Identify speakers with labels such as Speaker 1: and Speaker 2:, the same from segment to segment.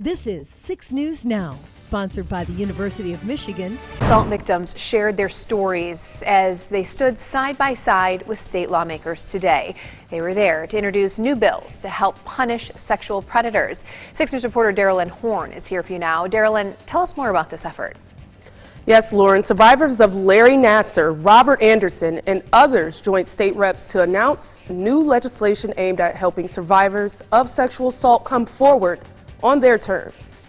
Speaker 1: This is 6 News Now, sponsored by the University of Michigan.
Speaker 2: Assault victims shared their stories as they stood side by side with state lawmakers today. They were there to introduce new bills to help punish sexual predators. 6 News reporter Darylyn Horn is here for you now. Darylyn, tell us more about this effort.
Speaker 3: Yes, Lauren, survivors of Larry Nassar, Robert Anderson, and others joined state reps to announce new legislation aimed at helping survivors of sexual assault come forward on their terms.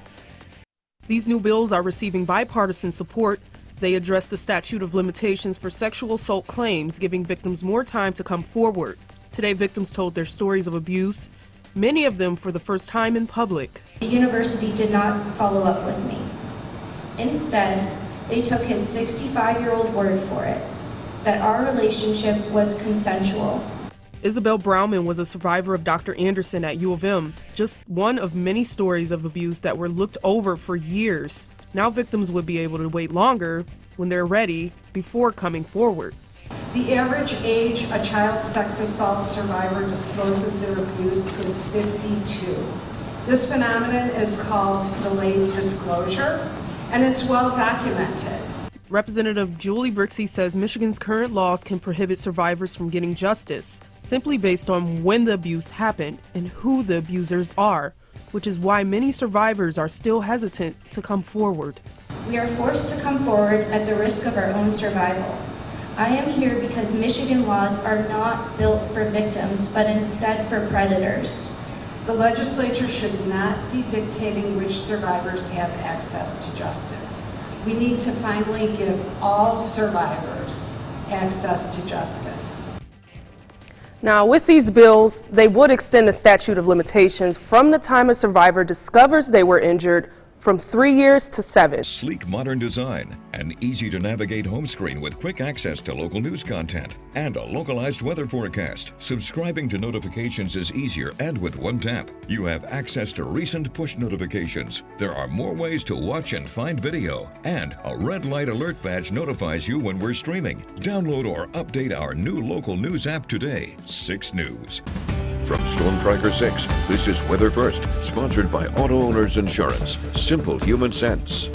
Speaker 4: These new bills are receiving bipartisan support. They address the statute of limitations for sexual assault claims, giving victims more time to come forward. Today, victims told their stories of abuse, many of them for the first time in public.
Speaker 5: The university did not follow up with me. Instead, they took his 65-year-old word for it, that our relationship was consensual.
Speaker 4: Isabel Brauman was a survivor of Dr. Anderson at U of M, just one of many stories of abuse that were looked over for years. Now victims would be able to wait longer when they're ready before coming forward.
Speaker 6: The average age a child sex assault survivor discloses their abuse is 52. This phenomenon is called delayed disclosure, and it's well documented.
Speaker 4: Representative Julie Brixey says Michigan's current laws can prohibit survivors from getting justice simply based on when the abuse happened and who the abusers are, which is why many survivors are still hesitant to come forward.
Speaker 5: We are forced to come forward at the risk of our own survival. I am here because Michigan laws are not built for victims, but instead for predators.
Speaker 6: The legislature should not be dictating which survivors have access to justice. We need to finally give all survivors access to justice.
Speaker 3: Now, with these bills, they would extend the statute of limitations from the time a survivor discovers they were injured from 3 years to 7.
Speaker 7: Sleek modern design, an easy to navigate home screen with quick access to local news content, and a localized weather forecast. Subscribing to notifications is easier, and with one tap, you have access to recent push notifications. There are more ways to watch and find video, and a red light alert badge notifies you when we're streaming. Download or update our new local news app today. 6 News.
Speaker 8: From Storm Tracker 6, this is Weather First, sponsored by Auto Owners Insurance. Simple human sense.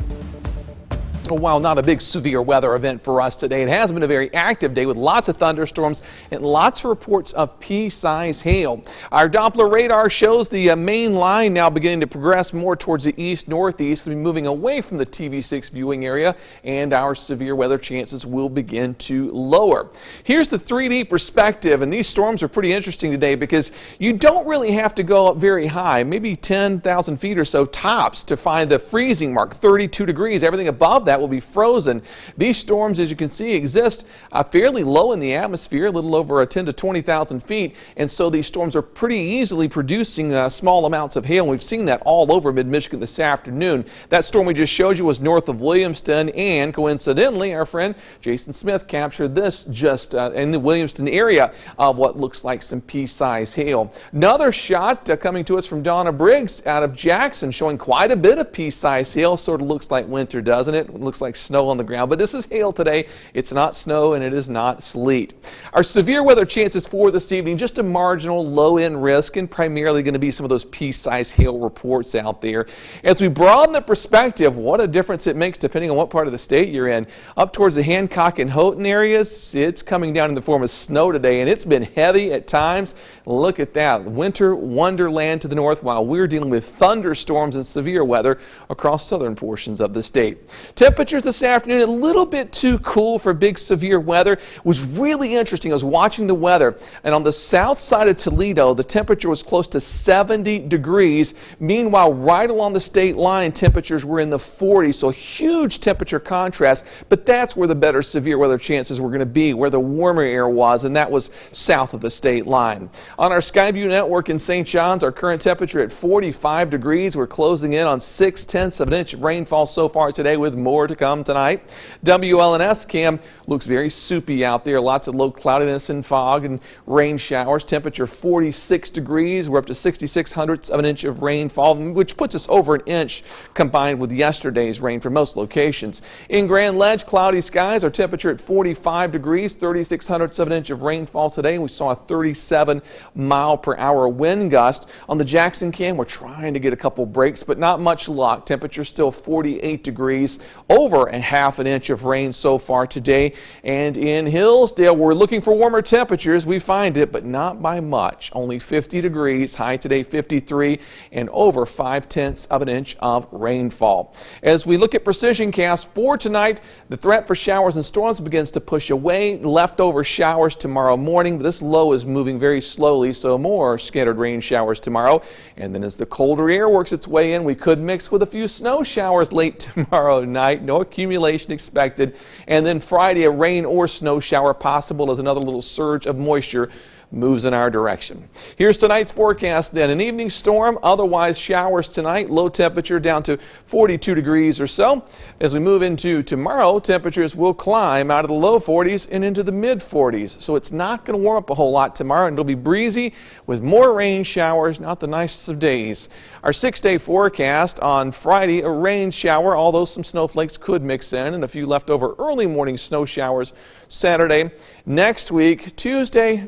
Speaker 9: While not a big severe weather event for us today, it has been a very active day with lots of thunderstorms and lots of reports of pea-sized hail. Our Doppler radar shows the main line now beginning to progress more towards the east-northeast, moving away from the TV6 viewing area, and our severe weather chances will begin to lower. Here's the 3D perspective, and these storms are pretty interesting today because you don't really have to go up very high, maybe 10,000 feet or so tops, to find the freezing mark, 32 degrees. Everything above that will be frozen. These storms, as you can see, exist fairly low in the atmosphere, a little over 10 to 20,000 feet, and so these storms are pretty easily producing small amounts of hail. We've seen that all over mid-Michigan this afternoon. That storm we just showed you was north of Williamston, and coincidentally, our friend Jason Smith captured this just in the Williamston area of what looks like some pea-sized hail. Another shot coming to us from Donna Briggs out of Jackson, showing quite a bit of pea-sized hail. Sort of looks like winter, doesn't it? Looks like snow on the ground, but this is hail today. It's not snow and it is not sleet. Our severe weather chances for this evening, just a marginal low-end risk, and primarily going to be some of those pea-sized hail reports out there. As we broaden the perspective, what a difference it makes depending on what part of the state you're in. Up towards the Hancock and Houghton areas, it's coming down in the form of snow today, and it's been heavy at times. Look at that, winter wonderland to the north, while we're dealing with thunderstorms and severe weather across southern portions of the state. Temperatures this afternoon a little bit too cool for big severe weather. It was really interesting. I was watching the weather, and on the south side of Toledo, the temperature was close to 70 degrees. Meanwhile, right along the state line, temperatures were in the 40s, so huge temperature contrast, but that's where the better severe weather chances were going to be, where the warmer air was, and that was south of the state line. On our Skyview network in St. John's, our current temperature at 45 degrees. We're closing in on 0.6 of an inch of rainfall so far today, with more to come tonight. WLNS cam looks very soupy out there. Lots of low cloudiness and fog and rain showers. Temperature 46 degrees. We're up to 66/100ths of an inch of rainfall, which puts us over an inch combined with yesterday's rain for most locations. In Grand Ledge, cloudy skies. Our temperature at 45 degrees, 36/100ths of an inch of rainfall today. We saw a 37-mile-per-hour wind gust. On the Jackson cam, we're trying to get a couple breaks, but not much luck. Temperature still 48 degrees, over a half an inch of rain so far today. And in Hillsdale, we're looking for warmer temperatures. We find it, but not by much. Only 50 degrees, high today 53, and over 5/10ths of an inch of rainfall. As we look at precision cast for tonight, the threat for showers and storms begins to push away. Leftover showers tomorrow morning, but this low is moving very slowly, so more scattered rain showers tomorrow. And then as the colder air works its way in, we could mix with a few snow showers late tomorrow night. No accumulation expected. And then Friday, a rain or snow shower possible as another little surge of moisture moves in our direction. Here's tonight's forecast then. An evening storm, otherwise showers tonight. Low temperature down to 42 degrees or so. As we move into tomorrow, temperatures will climb out of the low 40s and into the mid 40s. So it's not going to warm up a whole lot tomorrow, and it'll be breezy with more rain showers, not the nicest of days. Our 6-day forecast on Friday, a rain shower, although some snowflakes could mix in, and a few leftover early morning snow showers Saturday. Next week, Tuesday,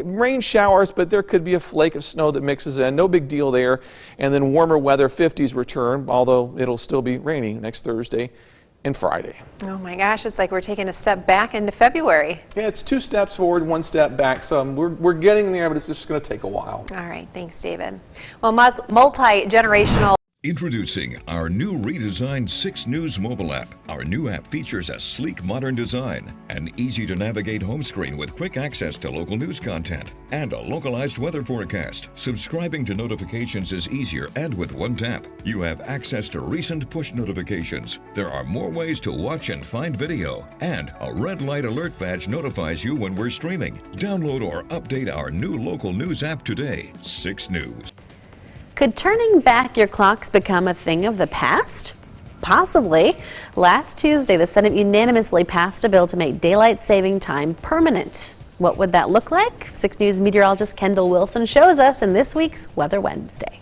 Speaker 9: rain showers, but there could be a flake of snow that mixes in. No big deal there. And then warmer weather, 50s return, although it'll still be rainy next Thursday and Friday.
Speaker 2: Oh my gosh, it's like we're taking a step back into February.
Speaker 9: Yeah, it's 2 steps forward, 1 step back. So we're getting there, but it's just going to take a while.
Speaker 2: All right, thanks, David. Well, multi-generational.
Speaker 7: Introducing our new redesigned 6 News mobile app. Our new app features a sleek, modern design, an easy-to-navigate home screen with quick access to local news content, and a localized weather forecast. Subscribing to notifications is easier, and with one tap, you have access to recent push notifications. There are more ways to watch and find video, and a red light alert badge notifies you when we're streaming. Download or update our new local news app today. 6 News.
Speaker 10: Could turning back your clocks become a thing of the past? Possibly. Last Tuesday, the Senate unanimously passed a bill to make daylight saving time permanent. What would that look like? 6 News meteorologist Kendall Wilson shows us in this week's Weather Wednesday.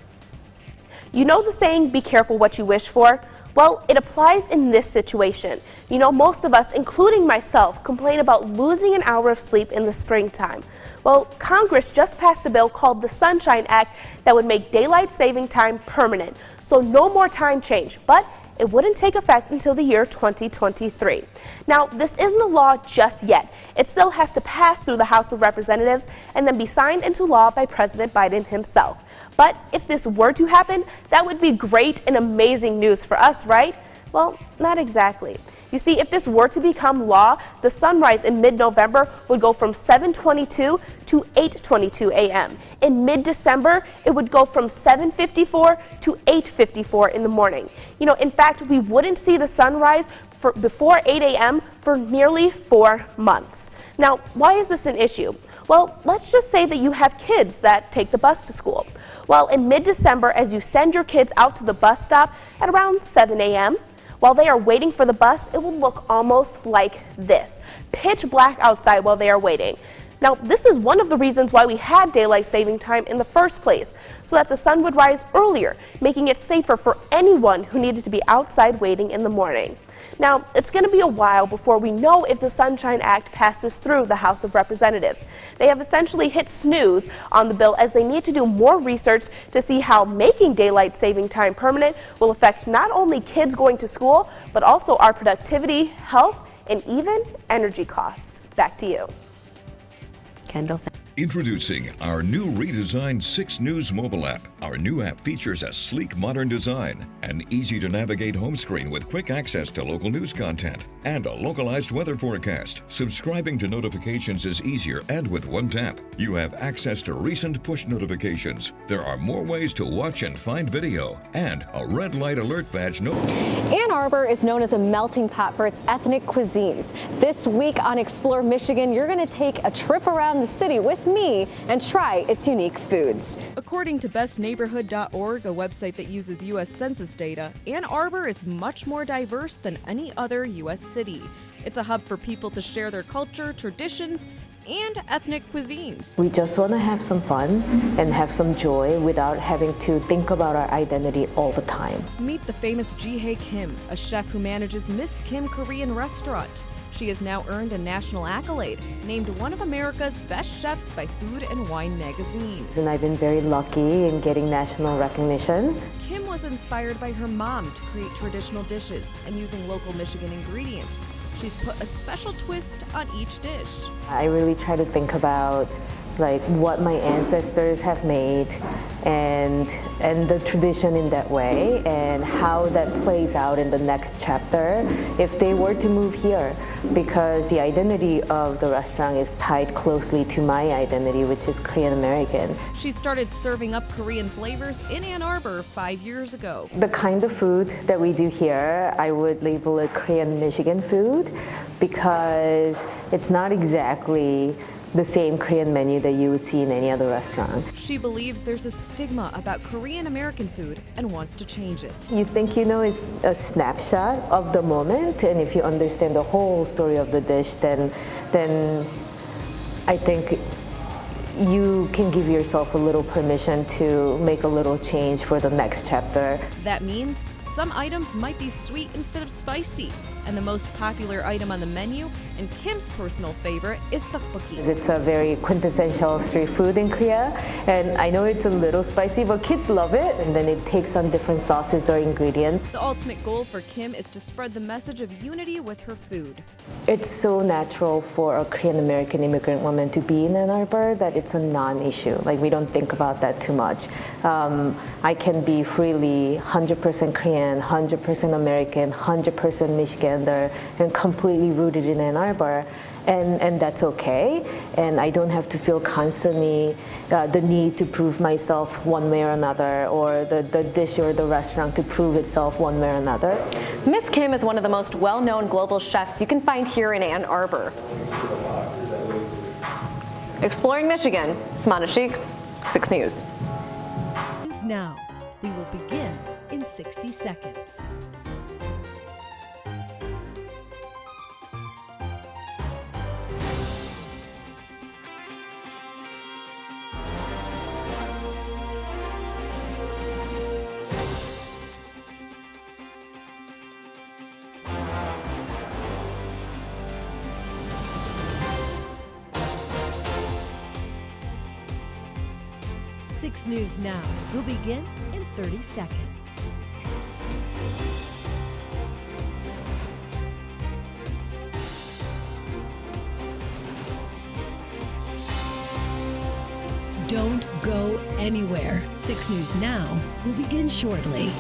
Speaker 11: You know the saying, be careful what you wish for? Well, it applies in this situation. You know, most of us, including myself, complain about losing an hour of sleep in the springtime. Well, Congress just passed a bill called the Sunshine Act that would make daylight saving time permanent. So no more time change, but it wouldn't take effect until the year 2023. Now, this isn't a law just yet. It still has to pass through the House of Representatives and then be signed into law by President Biden himself. But if this were to happen, that would be great and amazing news for us, right? Well, not exactly. You see, if this were to become law, the sunrise in mid-November would go from 7:22 to 8:22 a.m. In mid-December, it would go from 7:54 to 8:54 in the morning. You know, in fact, we wouldn't see the sunrise before 8 a.m. for nearly 4 months. Now, why is this an issue? Well, let's just say that you have kids that take the bus to school. Well, in mid-December, as you send your kids out to the bus stop at around 7 a.m., while they are waiting for the bus, it will look almost like this. Pitch black outside while they are waiting. Now, this is one of the reasons why we had daylight saving time in the first place, so that the sun would rise earlier, making it safer for anyone who needed to be outside waiting in the morning. Now, it's going to be a while before we know if the Sunshine Act passes through the House of Representatives. They have essentially hit snooze on the bill as they need to do more research to see how making daylight saving time permanent will affect not only kids going to school, but also our productivity, health, and even energy costs. Back to you.
Speaker 10: Kendall.
Speaker 7: Introducing our new redesigned 6 News mobile app. Our new app features a sleek, modern design, an easy-to-navigate home screen with quick access to local news content, and a localized weather forecast. Subscribing to notifications is easier, and with one tap, you have access to recent push notifications. There are more ways to watch and find video, and a red light alert badge
Speaker 12: Ann Arbor is known as a melting pot for its ethnic cuisines. This week on Explore Michigan, you're going to take a trip around the city with me and try its unique foods.
Speaker 13: According to bestneighborhood.org, a website that uses U.S. Census data, Ann Arbor is much more diverse than any other U.S. city. It's a hub for people to share their culture, traditions, and ethnic cuisines.
Speaker 14: We just want to have some fun and have some joy without having to think about our identity all the time.
Speaker 13: Meet the famous Ji-hae Kim, a chef who manages Miss Kim Korean restaurant. She has now earned a national accolade, named one of America's best chefs by Food and Wine magazines.
Speaker 14: And I've been very lucky in getting national recognition.
Speaker 13: Kim was inspired by her mom to create traditional dishes and using local Michigan ingredients. She's put a special twist on each dish.
Speaker 14: I really try to think about what my ancestors have made and the tradition in that way and how that plays out in the next chapter if they were to move here, because the identity of the restaurant is tied closely to my identity, which is Korean American.
Speaker 13: She started serving up Korean flavors in Ann Arbor 5 years ago.
Speaker 14: The kind of food that we do here, I would label it Korean Michigan food, because it's not exactly the same Korean menu that you would see in any other restaurant.
Speaker 13: She believes there's a stigma about Korean American food and wants to change it.
Speaker 14: You think you know it's a snapshot of the moment, and if you understand the whole story of the dish, then I think you can give yourself a little permission to make a little change for the next chapter.
Speaker 13: That means some items might be sweet instead of spicy. And the most popular item on the menu, and Kim's personal favorite, is tteokbokki.
Speaker 14: It's a very quintessential street food in Korea, and I know it's a little spicy, but kids love it, and then it takes on different sauces or ingredients.
Speaker 13: The ultimate goal for Kim is to spread the message of unity with her food.
Speaker 14: It's so natural for a Korean American immigrant woman to be in Ann Arbor that it's a non-issue. We don't think about that too much. I can be freely 100% Korean, 100% American, 100% Michigander, and completely rooted in Ann Arbor, and that's okay. And I don't have to feel constantly the need to prove myself one way or another, or the dish or the restaurant to prove itself one way or another.
Speaker 12: Miss Kim is one of the most well-known global chefs you can find here in Ann Arbor. Exploring Michigan, Samana Sheikh, 6 News.
Speaker 1: Now, we will begin in 60 seconds. News Now will begin in 30 seconds. Don't go anywhere. 6 News Now will begin shortly.